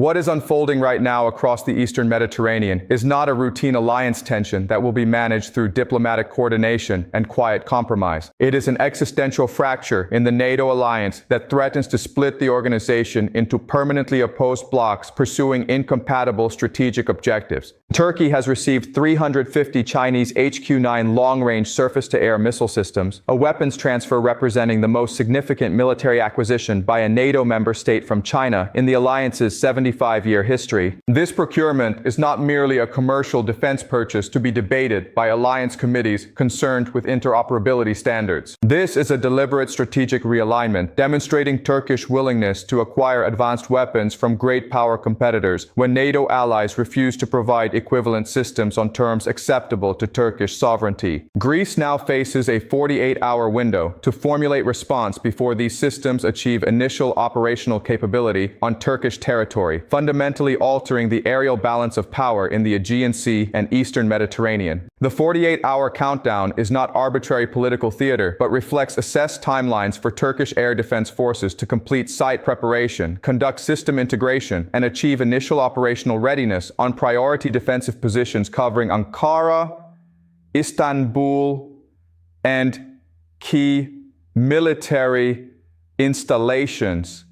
What is unfolding right now across the Eastern Mediterranean is not a routine alliance tension that will be managed through diplomatic coordination and quiet compromise. It is an existential fracture in the NATO alliance that threatens to split the organization into permanently opposed blocs pursuing incompatible strategic objectives. Turkey has received 350 Chinese HQ-9 long-range surface-to-air missile systems, a weapons transfer representing the most significant military acquisition by a NATO member state from China in the alliance's 75-year history. This procurement is not merely a commercial defense purchase to be debated by alliance committees concerned with interoperability standards. This is a deliberate strategic realignment, demonstrating Turkish willingness to acquire advanced weapons from great power competitors when NATO allies refuse to provide equivalent systems on terms acceptable to Turkish sovereignty. Greece now faces a 48-hour window to formulate response before these systems achieve initial operational capability on Turkish territory, fundamentally altering the aerial balance of power in the Aegean Sea and Eastern Mediterranean. The 48-hour countdown is not arbitrary political theater, but reflects assessed timelines for Turkish air defense forces to complete site preparation, conduct system integration, and achieve initial operational readiness on priority defensive positions covering Ankara, Istanbul, and key military installations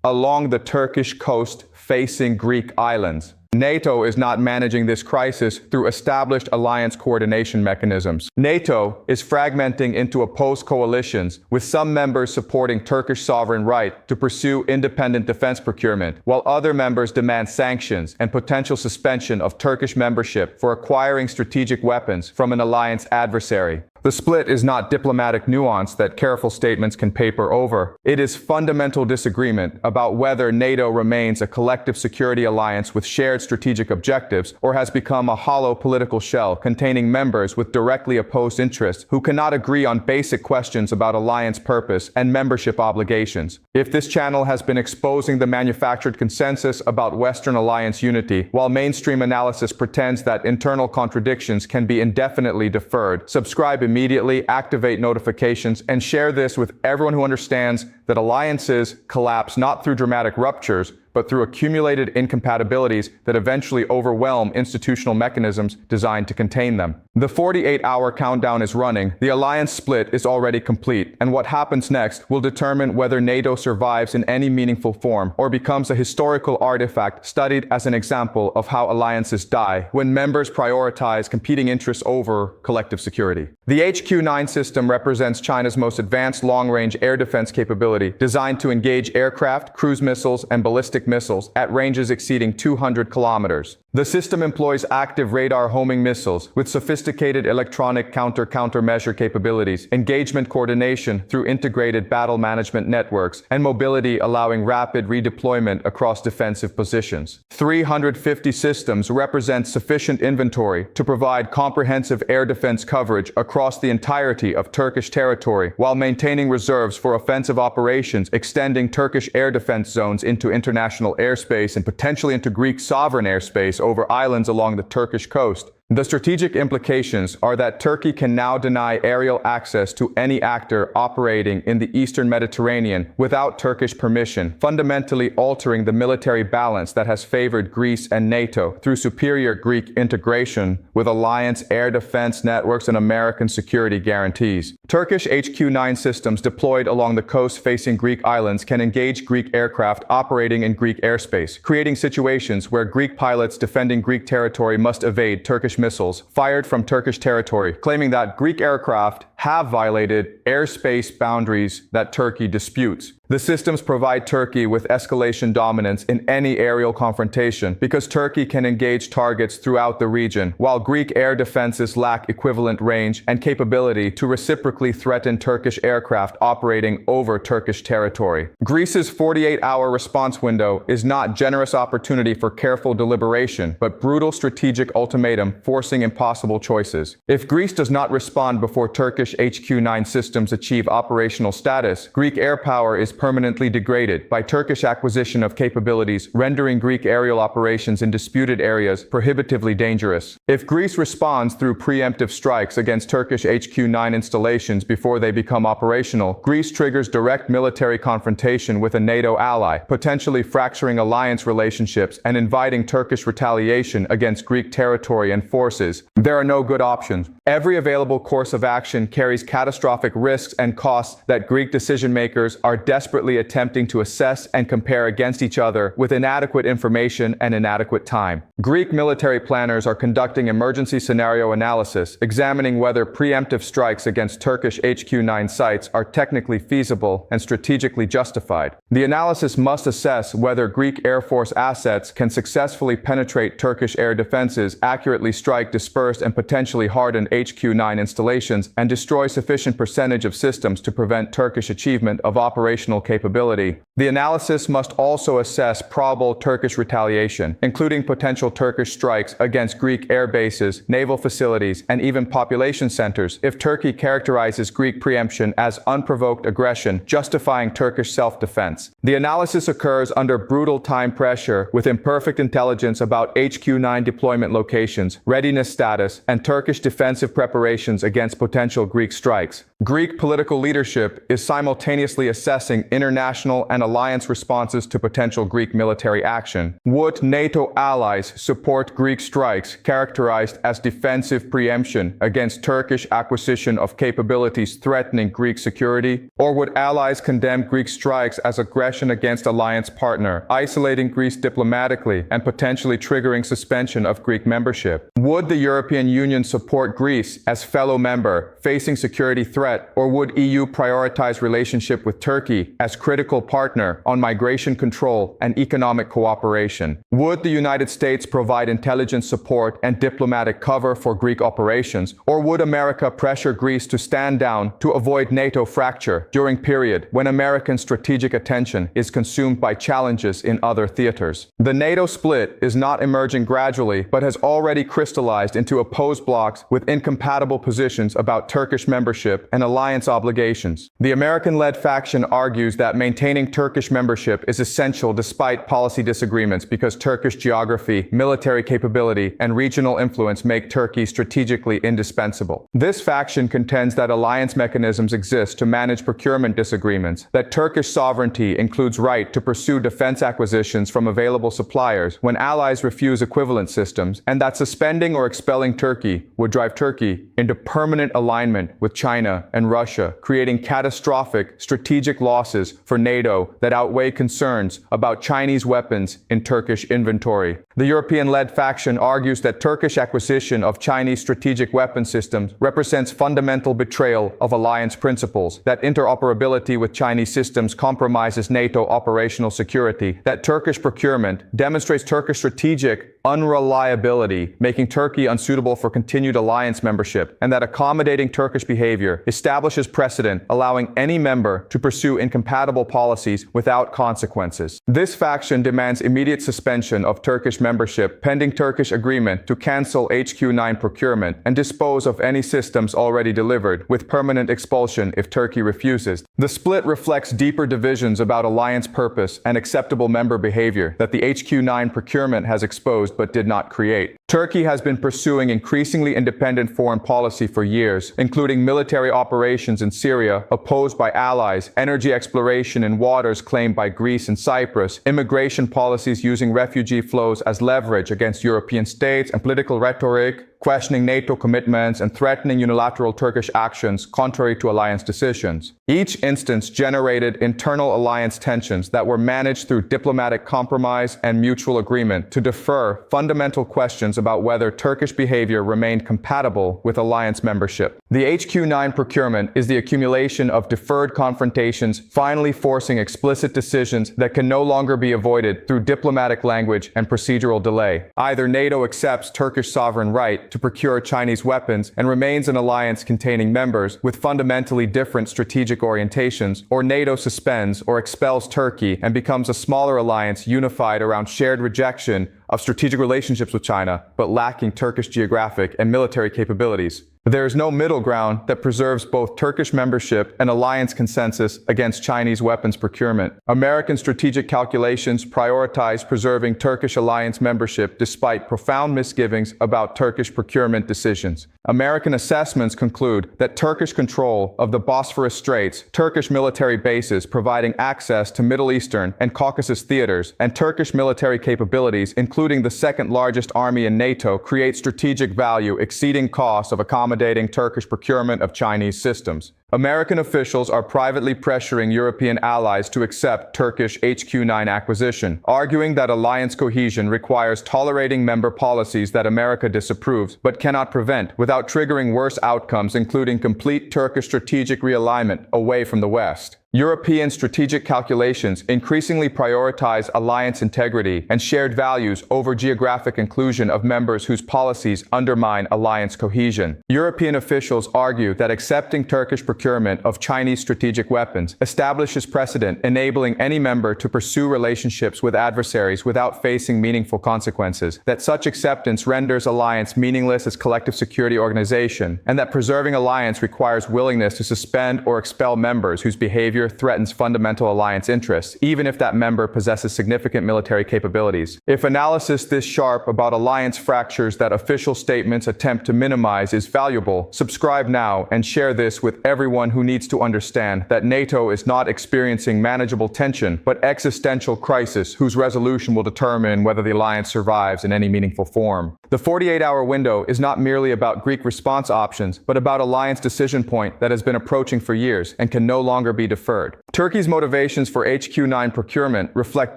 along the Turkish coast facing Greek islands. NATO is not managing this crisis through established alliance coordination mechanisms. NATO is fragmenting into opposed coalitions, with some members supporting Turkish sovereign right to pursue independent defense procurement, while other members demand sanctions and potential suspension of Turkish membership for acquiring strategic weapons from an alliance adversary. The split is not diplomatic nuance that careful statements can paper over. It is fundamental disagreement about whether NATO remains a collective security alliance with shared strategic objectives or has become a hollow political shell containing members with directly opposed interests who cannot agree on basic questions about alliance purpose and membership obligations. If this channel has been exposing the manufactured consensus about Western alliance unity, while mainstream analysis pretends that internal contradictions can be indefinitely deferred, subscribe immediately, activate notifications, and share this with everyone who understands that alliances collapse not through dramatic ruptures, but through accumulated incompatibilities that eventually overwhelm institutional mechanisms designed to contain them. The 48-hour countdown is running, the alliance split is already complete, and what happens next will determine whether NATO survives in any meaningful form or becomes a historical artifact studied as an example of how alliances die when members prioritize competing interests over collective security. The HQ-9 system represents China's most advanced long-range air defense capability, designed to engage aircraft, cruise missiles, and ballistic missiles at ranges exceeding 200 kilometers. The system employs active radar homing missiles with sophisticated electronic countermeasure capabilities, engagement coordination through integrated battle management networks, and mobility allowing rapid redeployment across defensive positions. 350 systems represent sufficient inventory to provide comprehensive air defense coverage across the entirety of Turkish territory, while maintaining reserves for offensive operations extending Turkish air defense zones into international airspace and potentially into Greek sovereign airspace over islands along the Turkish coast. The strategic implications are that Turkey can now deny aerial access to any actor operating in the Eastern Mediterranean without Turkish permission, fundamentally altering the military balance that has favored Greece and NATO through superior Greek integration with alliance air defense networks and American security guarantees. Turkish HQ-9 systems deployed along the coast facing Greek islands can engage Greek aircraft operating in Greek airspace, creating situations where Greek pilots defending Greek territory must evade Turkish missiles fired from Turkish territory, claiming that Greek aircraft have violated airspace boundaries that Turkey disputes. The systems provide Turkey with escalation dominance in any aerial confrontation because Turkey can engage targets throughout the region, while Greek air defenses lack equivalent range and capability to reciprocally threaten Turkish aircraft operating over Turkish territory. Greece's 48-hour response window is not generous opportunity for careful deliberation, but brutal strategic ultimatum forcing impossible choices. If Greece does not respond before Turkish Turkish HQ-9 systems achieve operational status, Greek air power is permanently degraded by Turkish acquisition of capabilities, rendering Greek aerial operations in disputed areas prohibitively dangerous. If Greece responds through preemptive strikes against Turkish HQ-9 installations before they become operational, Greece triggers direct military confrontation with a NATO ally, potentially fracturing alliance relationships and inviting Turkish retaliation against Greek territory and forces. There are no good options. Every available course of action carries catastrophic risks and costs that Greek decision-makers are desperately attempting to assess and compare against each other with inadequate information and inadequate time. Greek military planners are conducting emergency scenario analysis, examining whether preemptive strikes against Turkish HQ-9 sites are technically feasible and strategically justified. The analysis must assess whether Greek Air Force assets can successfully penetrate Turkish air defenses, accurately strike dispersed and potentially hardened HQ-9 installations, and destroy sufficient percentage of systems to prevent Turkish achievement of operational capability. The analysis must also assess probable Turkish retaliation, including potential Turkish strikes against Greek air bases, naval facilities, and even population centers if Turkey characterizes Greek preemption as unprovoked aggression, justifying Turkish self-defense. The analysis occurs under brutal time pressure with imperfect intelligence about HQ-9 deployment locations, readiness status, and Turkish defensive preparations against potential Greek strikes. Greek political leadership is simultaneously assessing international and alliance responses to potential Greek military action. Would NATO allies support Greek strikes characterized as defensive preemption against Turkish acquisition of capabilities threatening Greek security? Or would allies condemn Greek strikes as aggression against alliance partner, isolating Greece diplomatically and potentially triggering suspension of Greek membership? Would the European Union support Greece as fellow member facing security threat, or would EU prioritize relationship with Turkey as critical partner on migration control and economic cooperation? Would the United States provide intelligence support and diplomatic cover for Greek operations, or would America pressure Greece to stand down to avoid NATO fracture during period when American strategic attention is consumed by challenges in other theaters? The NATO split is not emerging gradually, but has already crystallized into opposed blocs with incompatible positions about Turkish membership and alliance obligations. The American-led faction argues that maintaining Turkish membership is essential despite policy disagreements because Turkish geography, military capability, and regional influence make Turkey strategically indispensable. This faction contends that alliance mechanisms exist to manage procurement disagreements, that Turkish sovereignty includes right to pursue defense acquisitions from available suppliers when allies refuse equivalent systems, and that suspending or expelling Turkey would drive Turkey into permanent alignment with China and Russia, creating catastrophic strategic losses for NATO that outweigh concerns about Chinese weapons in Turkish inventory. The European-led faction argues that Turkish acquisition of Chinese strategic weapon systems represents fundamental betrayal of alliance principles, that interoperability with Chinese systems compromises NATO operational security, that Turkish procurement demonstrates Turkish strategic unreliability, making Turkey unsuitable for continued alliance membership, and that accommodating Turkish behavior establishes precedent, allowing any member to pursue incompatible policies without consequences. This faction demands immediate suspension of Turkish membership pending Turkish agreement to cancel HQ-9 procurement and dispose of any systems already delivered, with permanent expulsion if Turkey refuses. The split reflects deeper divisions about alliance purpose and acceptable member behavior that the HQ-9 procurement has exposed but did not create. Turkey has been pursuing increasingly independent foreign policy for years, including military operations in Syria, opposed by allies, energy exploration in waters claimed by Greece and Cyprus, immigration policies using refugee flows as leverage against European states, and political rhetoric questioning NATO commitments and threatening unilateral Turkish actions contrary to alliance decisions. Each instance generated internal alliance tensions that were managed through diplomatic compromise and mutual agreement to defer fundamental questions about whether Turkish behavior remained compatible with alliance membership. The HQ-9 procurement is the accumulation of deferred confrontations, finally forcing explicit decisions that can no longer be avoided through diplomatic language and procedural delay. Either NATO accepts Turkish sovereign right to procure Chinese weapons and remains an alliance containing members with fundamentally different strategic orientations, or NATO suspends or expels Turkey and becomes a smaller alliance unified around shared rejection of strategic relationships with China, but lacking Turkish geographic and military capabilities. There is no middle ground that preserves both Turkish membership and alliance consensus against Chinese weapons procurement. American strategic calculations prioritize preserving Turkish alliance membership despite profound misgivings about Turkish procurement decisions. American assessments conclude that Turkish control of the Bosphorus Straits, Turkish military bases providing access to Middle Eastern and Caucasus theaters, and Turkish military capabilities, including the second largest army in NATO, create strategic value exceeding costs of accommodating Turkish procurement of Chinese systems. American officials are privately pressuring European allies to accept Turkish HQ-9 acquisition, arguing that alliance cohesion requires tolerating member policies that America disapproves but cannot prevent without triggering worse outcomes, including complete Turkish strategic realignment away from the West. European strategic calculations increasingly prioritize alliance integrity and shared values over geographic inclusion of members whose policies undermine alliance cohesion. European officials argue that accepting Turkish procurement of Chinese strategic weapons establishes precedent enabling any member to pursue relationships with adversaries without facing meaningful consequences, that such acceptance renders alliance meaningless as collective security organization, and that preserving alliance requires willingness to suspend or expel members whose behavior threatens fundamental alliance interests, even if that member possesses significant military capabilities. If analysis this sharp about alliance fractures that official statements attempt to minimize is valuable, subscribe now and share this with everyone who needs to understand that NATO is not experiencing manageable tension, but existential crisis whose resolution will determine whether the alliance survives in any meaningful form. The 48-hour window is not merely about Greek response options, but about alliance decision point that has been approaching for years and can no longer be deferred. Turkey's motivations for HQ-9 procurement reflect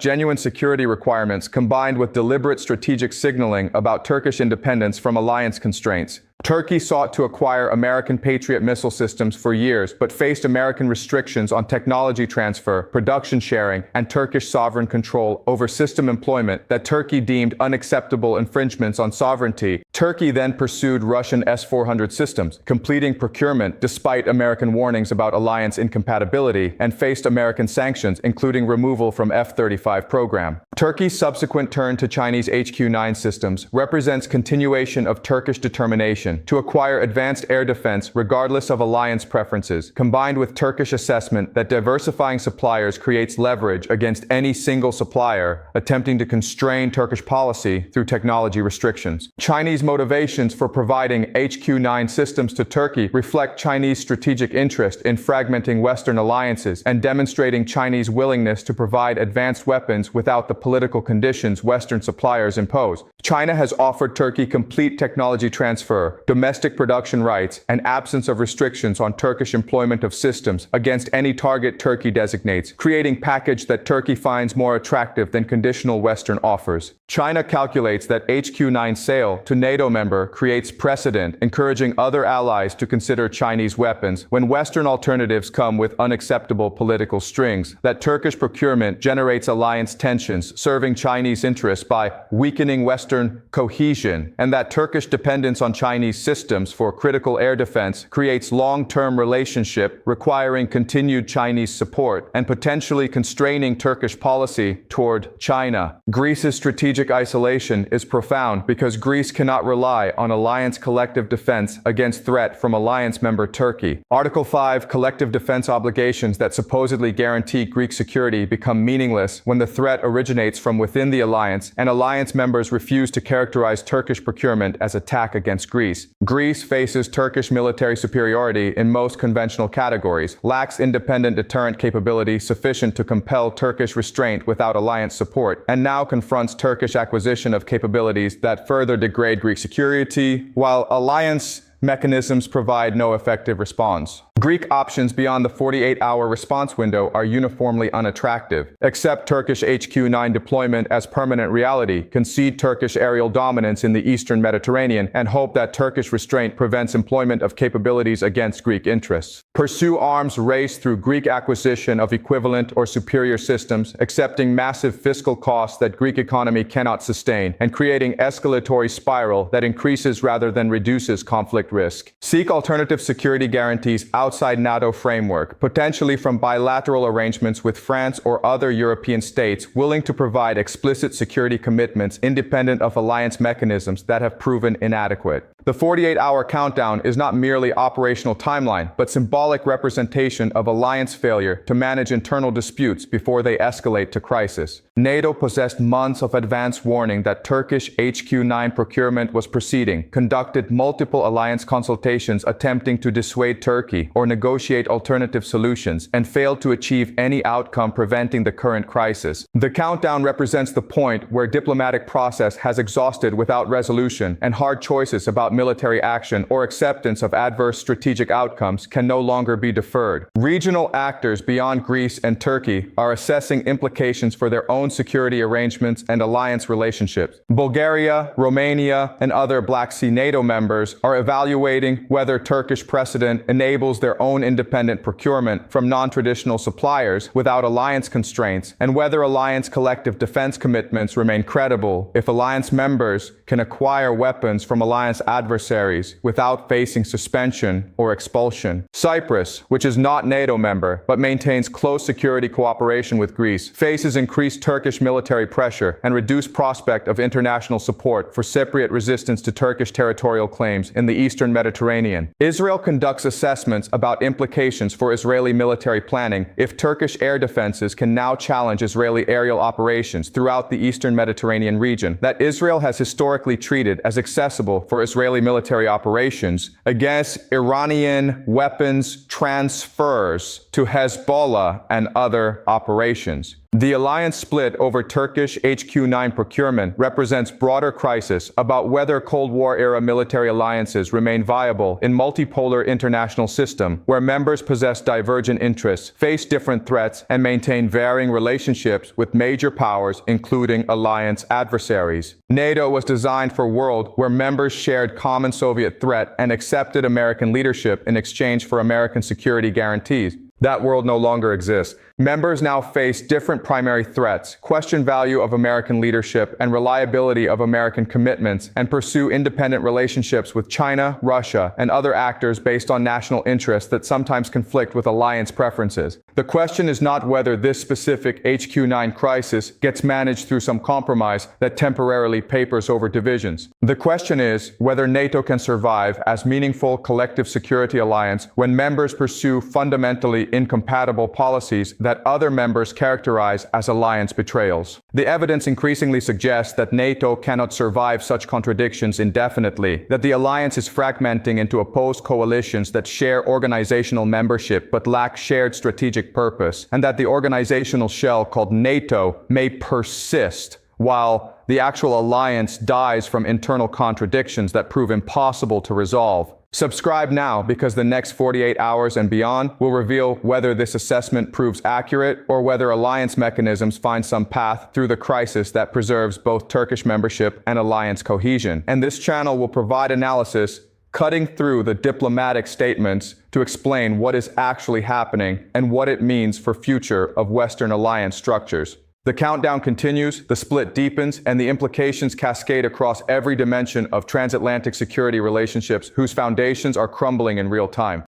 genuine security requirements combined with deliberate strategic signaling about Turkish independence from alliance constraints. Turkey sought to acquire American Patriot missile systems for years, but faced American restrictions on technology transfer, production sharing, and Turkish sovereign control over system employment that Turkey deemed unacceptable infringements on sovereignty. Turkey then pursued Russian S-400 systems, completing procurement despite American warnings about alliance incompatibility, and faced American sanctions, including removal from F-35 program. Turkey's subsequent turn to Chinese HQ-9 systems represents continuation of Turkish determination to acquire advanced air defense regardless of alliance preferences, combined with Turkish assessment that diversifying suppliers creates leverage against any single supplier attempting to constrain Turkish policy through technology restrictions. Chinese motivations for providing HQ-9 systems to Turkey reflect Chinese strategic interest in fragmenting Western alliances and demonstrating Chinese willingness to provide advanced weapons without the political conditions Western suppliers impose. China has offered Turkey complete technology transfer, domestic production rights, and absence of restrictions on Turkish employment of systems against any target Turkey designates, creating package that Turkey finds more attractive than conditional Western offers. China calculates that HQ-9 sale to NATO member creates precedent, encouraging other allies to consider Chinese weapons when Western alternatives come with unacceptable political strings, that Turkish procurement generates alliance tensions, serving Chinese interests by weakening Western cohesion, and that Turkish dependence on Chinese systems for critical air defense creates long-term relationship requiring continued Chinese support and potentially constraining Turkish policy toward China. Greece's strategic isolation is profound because Greece cannot rely on alliance collective defense against threat from alliance member Turkey. Article 5 collective defense obligations that supposedly guarantee Greek security become meaningless when the threat originates from within the alliance and alliance members refuse to characterize Turkish procurement as attack against Greece. Greece faces Turkish military superiority in most conventional categories, lacks independent deterrent capability sufficient to compel Turkish restraint without alliance support, and now confronts Turkish acquisition of capabilities that further degrade Greek security, while alliance mechanisms provide no effective response. Greek options beyond the 48-hour response window are uniformly unattractive. Accept Turkish HQ-9 deployment as permanent reality, concede Turkish aerial dominance in the eastern Mediterranean, and hope that Turkish restraint prevents employment of capabilities against Greek interests. Pursue arms race through Greek acquisition of equivalent or superior systems, accepting massive fiscal costs that Greek economy cannot sustain, and creating escalatory spiral that increases rather than reduces conflict risk. Seek alternative security guarantees outside NATO framework, potentially from bilateral arrangements with France or other European states willing to provide explicit security commitments independent of alliance mechanisms that have proven inadequate. The 48-hour countdown is not merely operational timeline, but symbolic representation of alliance failure to manage internal disputes before they escalate to crisis. NATO possessed months of advance warning that Turkish HQ-9 procurement was proceeding, conducted multiple alliance consultations attempting to dissuade Turkey or negotiate alternative solutions, and failed to achieve any outcome preventing the current crisis. The countdown represents the point where diplomatic process has exhausted without resolution, and hard choices about military action or acceptance of adverse strategic outcomes can no longer be deferred. Regional actors beyond Greece and Turkey are assessing implications for their own security arrangements and alliance relationships. Bulgaria, Romania, and other Black Sea NATO members are evaluating whether Turkish precedent enables their own independent procurement from non-traditional suppliers without alliance constraints, and whether alliance collective defense commitments remain credible if alliance members can acquire weapons from alliance adversaries without facing suspension or expulsion. Cyprus, which is not NATO member but maintains close security cooperation with Greece, faces increased Turkish military pressure and reduced prospect of international support for Cypriot resistance to Turkish territorial claims in the eastern Mediterranean. Israel conducts assessments about implications for Israeli military planning if Turkish air defenses can now challenge Israeli aerial operations throughout the eastern Mediterranean region that Israel has historically treated as accessible for Israeli military operations against Iranian weapons transfers to Hezbollah and other operations. The alliance split over Turkish HQ-9 procurement represents broader crisis about whether Cold War-era military alliances remain viable in multipolar international system where members possess divergent interests, face different threats, and maintain varying relationships with major powers, including alliance adversaries. NATO was designed for a world where members shared common Soviet threat and accepted American leadership in exchange for American security guarantees. That world no longer exists. Members now face different primary threats, question value of American leadership and reliability of American commitments, and pursue independent relationships with China, Russia, and other actors based on national interests that sometimes conflict with alliance preferences. The question is not whether this specific HQ-9 crisis gets managed through some compromise that temporarily papers over divisions. The question is whether NATO can survive as meaningful collective security alliance when members pursue fundamentally incompatible policies that other members characterize as alliance betrayals. The evidence increasingly suggests that NATO cannot survive such contradictions indefinitely, that the alliance is fragmenting into opposed coalitions that share organizational membership but lack shared strategic purpose, and that the organizational shell called NATO may persist while the actual alliance dies from internal contradictions that prove impossible to resolve. Subscribe now because the next 48 hours and beyond will reveal whether this assessment proves accurate or whether alliance mechanisms find some path through the crisis that preserves both Turkish membership and alliance cohesion. And this channel will provide analysis cutting through the diplomatic statements to explain what is actually happening and what it means for future of Western alliance structures. The countdown continues, the split deepens, and the implications cascade across every dimension of transatlantic security relationships whose foundations are crumbling in real time.